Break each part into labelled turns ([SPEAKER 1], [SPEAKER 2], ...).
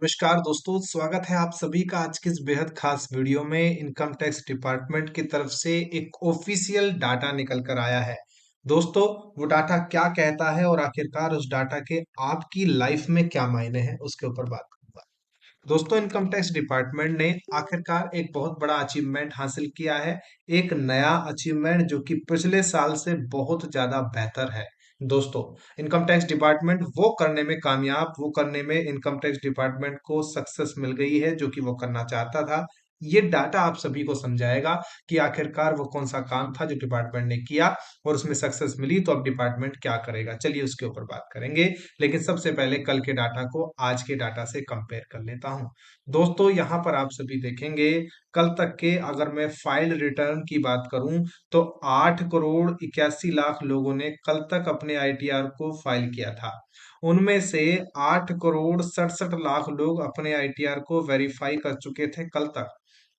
[SPEAKER 1] नमस्कार दोस्तों, स्वागत है आप सभी का आज के इस बेहद खास वीडियो में। इनकम टैक्स डिपार्टमेंट की तरफ से एक ऑफिशियल डाटा निकल कर आया है। दोस्तों, वो डाटा क्या कहता है और आखिरकार उस डाटा के आपकी लाइफ में क्या मायने हैं, उसके ऊपर बात करूंगा। दोस्तों, इनकम टैक्स डिपार्टमेंट ने आखिरकार एक बहुत बड़ा अचीवमेंट हासिल किया है। एक नया अचीवमेंट जो कि पिछले साल से बहुत ज्यादा बेहतर है। दोस्तों, इनकम टैक्स डिपार्टमेंट वो करने में इनकम टैक्स डिपार्टमेंट को सक्सेस मिल गई है जो कि वो करना चाहता था। ये डाटा आप सभी को समझाएगा कि आखिरकार वो कौन सा काम था जो डिपार्टमेंट ने किया और उसमें सक्सेस मिली, तो अब डिपार्टमेंट क्या करेगा, चलिए उसके ऊपर बात करेंगे। लेकिन सबसे पहले कल के डाटा को आज के डाटा से कंपेयर कर लेता हूं। दोस्तों, यहां पर आप सभी देखेंगे, कल तक के अगर मैं फाइल रिटर्न की बात करूं तो 8 करोड़ 81 लाख लोगों ने कल तक अपने आईटीआर को फाइल किया था। उनमें से 8 करोड़ 67 लाख लोग अपने आईटीआर को वेरीफाई कर चुके थे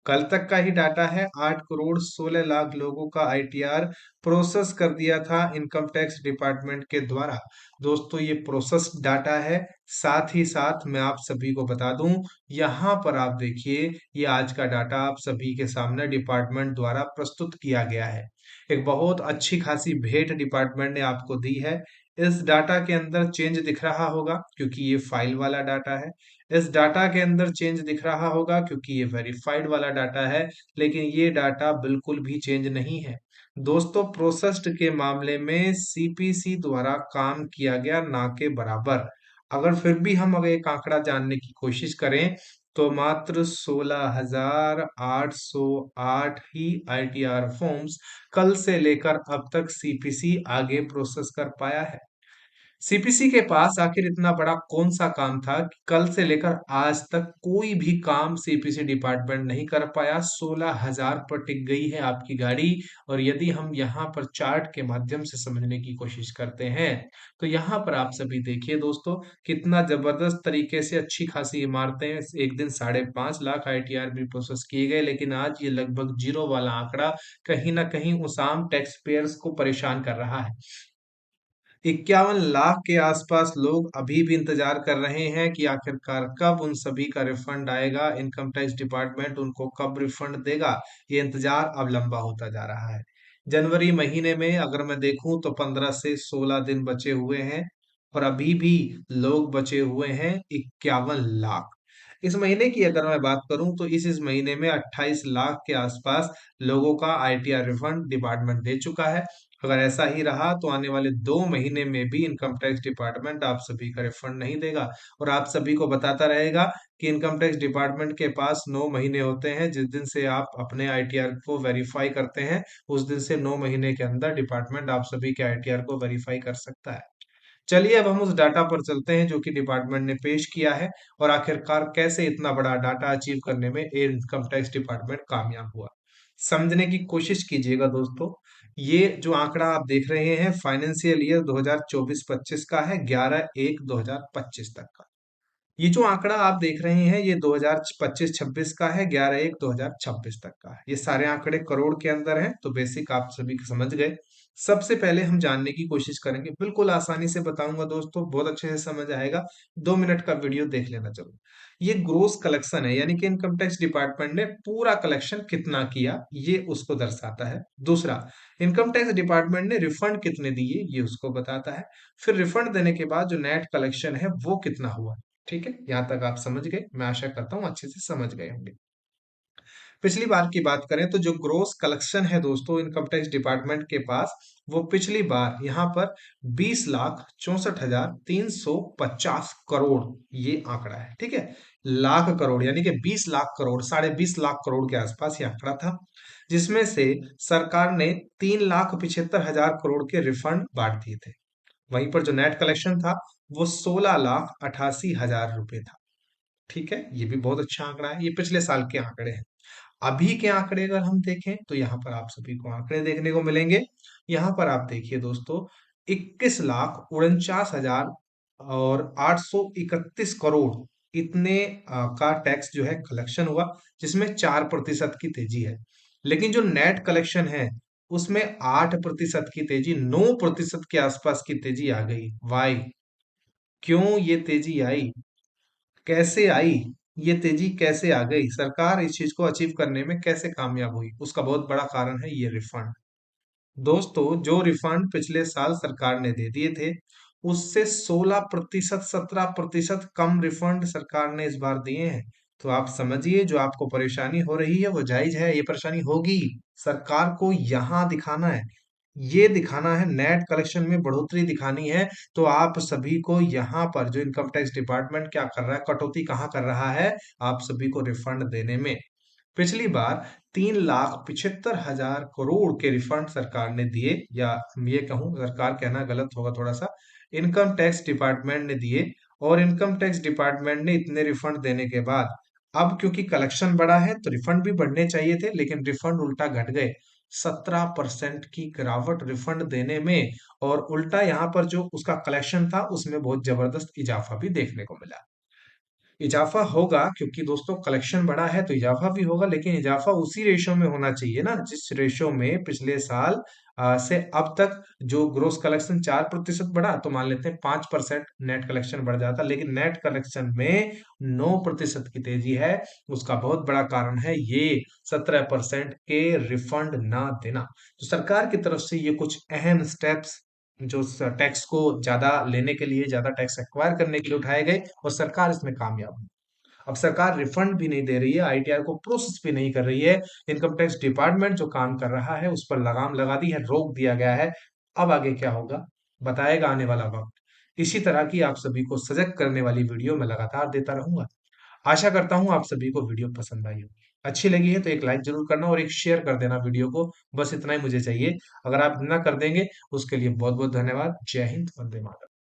[SPEAKER 1] कल तक का ही डाटा है। 8 करोड़ 16 लाख लोगों का आईटीआर प्रोसेस कर दिया था इनकम टैक्स डिपार्टमेंट के द्वारा। दोस्तों, ये प्रोसेस डाटा है। साथ ही साथ मैं आप सभी को बता दूं, यहाँ पर आप देखिए, ये आज का डाटा आप सभी के सामने डिपार्टमेंट द्वारा प्रस्तुत किया गया है। एक बहुत अच्छी खासी भेंट डिपार्टमेंट ने आपको दी है। इस डाटा के अंदर चेंज दिख रहा होगा क्योंकि ये फाइल वाला डाटा है। इस डाटा के अंदर चेंज दिख रहा होगा क्योंकि ये वेरीफाइड वाला डाटा है। लेकिन ये डाटा बिल्कुल भी चेंज नहीं है। दोस्तों, प्रोसेस्ड के मामले में सीपीसी द्वारा काम किया गया ना के बराबर। अगर फिर भी हम अगर एक आंकड़ा जानने की कोशिश करें तो मात्र 16,808 ही आईटीआर फॉर्म्स कल से लेकर अब तक सीपीसी आगे प्रोसेस कर पाया है। सीपीसी के पास आखिर इतना बड़ा कौन सा काम था कि कल से लेकर आज तक कोई भी काम सीपीसी डिपार्टमेंट नहीं कर पाया। 16,000 पर टिक गई है आपकी गाड़ी। और यदि हम यहाँ पर चार्ट के माध्यम से समझने की कोशिश करते हैं तो यहाँ पर आप सभी देखिए दोस्तों, कितना जबरदस्त तरीके से अच्छी खासी इमारतें, एक दिन 5.5 लाख आईटीआर भी प्रोसेस किए गए, लेकिन आज ये लगभग जीरो वाला आंकड़ा कहीं ना कहीं उस आम टैक्स पेयर्स को परेशान कर रहा है। 51 लाख के आसपास लोग अभी भी इंतजार कर रहे हैं कि आखिरकार कब उन सभी का रिफंड आएगा, इनकम टैक्स डिपार्टमेंट उनको कब रिफंड देगा। ये इंतजार अब लंबा होता जा रहा है। जनवरी महीने में अगर मैं देखूं तो 15 से 16 दिन बचे हुए हैं और अभी भी लोग बचे हुए हैं 51 लाख। इस महीने की अगर मैं बात करूं तो इस महीने में 28 लाख के आसपास लोगों का आईटीआर रिफंड डिपार्टमेंट दे चुका है। अगर ऐसा ही रहा तो आने वाले 2 महीने में भी इनकम टैक्स डिपार्टमेंट आप सभी का रिफंड नहीं देगा और आप सभी को बताता रहेगा कि इनकम टैक्स डिपार्टमेंट के पास 9 महीने होते हैं। जिस दिन से आप अपने आईटीआर को वेरीफाई करते हैं, उस दिन से 9 महीने के अंदर डिपार्टमेंट आप सभी के आईटीआर को वेरीफाई कर सकता है। चलिए, अब हम उस डाटा पर चलते हैं जो कि डिपार्टमेंट ने पेश किया है और आखिरकार कैसे इतना बड़ा डाटा अचीव करने में इनकम टैक्स डिपार्टमेंट कामयाब हुआ। समझने की कोशिश कीजिएगा दोस्तों। ये जो आंकड़ा आप देख रहे हैं फाइनेंशियल ईयर 2024-25 का है, 11/1/2025 तक का। ये जो आंकड़ा आप देख रहे हैं ये 2025-26 का है, 11/1/2026 तक का है। ये सारे आंकड़े करोड़ के अंदर हैं, तो बेसिक आप सभी समझ गए। सबसे पहले हम जानने की कोशिश करेंगे, बिल्कुल आसानी से बताऊंगा दोस्तों, बहुत अच्छे से समझ आएगा। 2 मिनट का वीडियो देख लेना जरूर। ये ग्रोस कलेक्शन है, यानी कि इनकम टैक्स डिपार्टमेंट ने पूरा कलेक्शन कितना किया ये उसको दर्शाता है। दूसरा, इनकम टैक्स डिपार्टमेंट ने रिफंड कितने दिए ये उसको बताता है। फिर रिफंड देने के बाद जो नेट कलेक्शन है वो कितना हुआ। ठीक है, यहां तक आप समझ गए, मैं आशा करता हूं अच्छे से समझ गए होंगे। पिछली बार की बात करें तो जो ग्रोस कलेक्शन है दोस्तों इनकम टैक्स डिपार्टमेंट के पास, वो पिछली बार यहाँ पर 20,64,350 करोड़ ये आंकड़ा है। ठीक है, लाख करोड़ यानी कि 20 लाख करोड़, 20.5 लाख करोड़ के आसपास ये आंकड़ा था, जिसमें से सरकार ने 3,75,000 करोड़ के रिफंड बांट दिए थे। वहीं पर जो नेट कलेक्शन था वो 16,88,000 रुपए था। ठीक है, ये भी बहुत अच्छा आंकड़ा है। ये पिछले साल के आंकड़े हैं। अभी के आंकड़े अगर हम देखें तो यहाँ पर आप सभी को आंकड़े देखने को मिलेंगे। यहाँ पर आप देखिए दोस्तों, 21,49,000 और 831 करोड़ इतने का टैक्स जो है कलेक्शन हुआ, जिसमें 4% की तेजी है। लेकिन जो नेट कलेक्शन है उसमें 8% की तेजी, 9% के आसपास की तेजी आ गई। वाई, क्यों ये तेजी आई? कैसे आई, ये तेजी कैसे आ गई, सरकार इस चीज को अचीव करने में कैसे कामयाब हुई, उसका बहुत बड़ा कारण है ये रिफंड। दोस्तों, जो रिफंड पिछले साल सरकार ने दे दिए थे, उससे 16% 17% कम रिफंड सरकार ने इस बार दिए हैं। तो आप समझिए, जो आपको परेशानी हो रही है वो जायज है, ये परेशानी होगी। सरकार को यहाँ दिखाना है, ये दिखाना है, नेट कलेक्शन में बढ़ोतरी दिखानी है। तो आप सभी को यहाँ पर जो इनकम टैक्स डिपार्टमेंट क्या कर रहा है, कटौती कहाँ कर रहा है, आप सभी को रिफंड देने में। पिछली बार 3,75,000 करोड़ के रिफंड सरकार ने दिए, या ये कहूं, सरकार कहना गलत होगा थोड़ा सा, इनकम टैक्स डिपार्टमेंट ने दिए। और इनकम टैक्स डिपार्टमेंट ने इतने रिफंड देने के बाद अब क्योंकि कलेक्शन बढ़ा है तो रिफंड भी बढ़ने चाहिए थे, लेकिन रिफंड उल्टा घट गए। 17% की गिरावट रिफंड देने में, और उल्टा यहाँ पर जो उसका कलेक्शन था उसमें बहुत जबरदस्त इजाफा भी देखने को मिला। इजाफा होगा क्योंकि दोस्तों कलेक्शन बढ़ा है तो इजाफा भी होगा, लेकिन इजाफा उसी रेशो में होना चाहिए ना, जिस रेशो में पिछले साल से अब तक जो ग्रोस कलेक्शन 4% बढ़ा, तो मान लेते हैं 5% नेट कलेक्शन बढ़ जाता, लेकिन नेट कलेक्शन में 9% की तेजी है। उसका बहुत बड़ा कारण है ये 17% के रिफंड ना देना। तो सरकार की तरफ से ये कुछ अहम स्टेप्स जो टैक्स को ज्यादा लेने के लिए, ज्यादा टैक्स एक्वायर करने के लिए उठाए गए, और सरकार इसमें कामयाब हुई। अब सरकार रिफंड भी नहीं दे रही है, आईटीआर को प्रोसेस भी नहीं कर रही है। इनकम टैक्स डिपार्टमेंट जो काम कर रहा है उस पर लगाम लगा दी है, रोक दिया गया है। अब आगे क्या होगा, बताएगा आने वाला वक्त। इसी तरह की आप सभी को सजग करने वाली वीडियो मैं लगातार देता रहूंगा। आशा करता हूँ आप सभी को वीडियो पसंद आई होगी। अच्छी लगी है तो एक लाइक जरूर करना और एक शेयर कर देना वीडियो को। बस इतना ही मुझे चाहिए। अगर आप ना कर देंगे, उसके लिए बहुत बहुत धन्यवाद। जय हिंद, वंदे मातरम।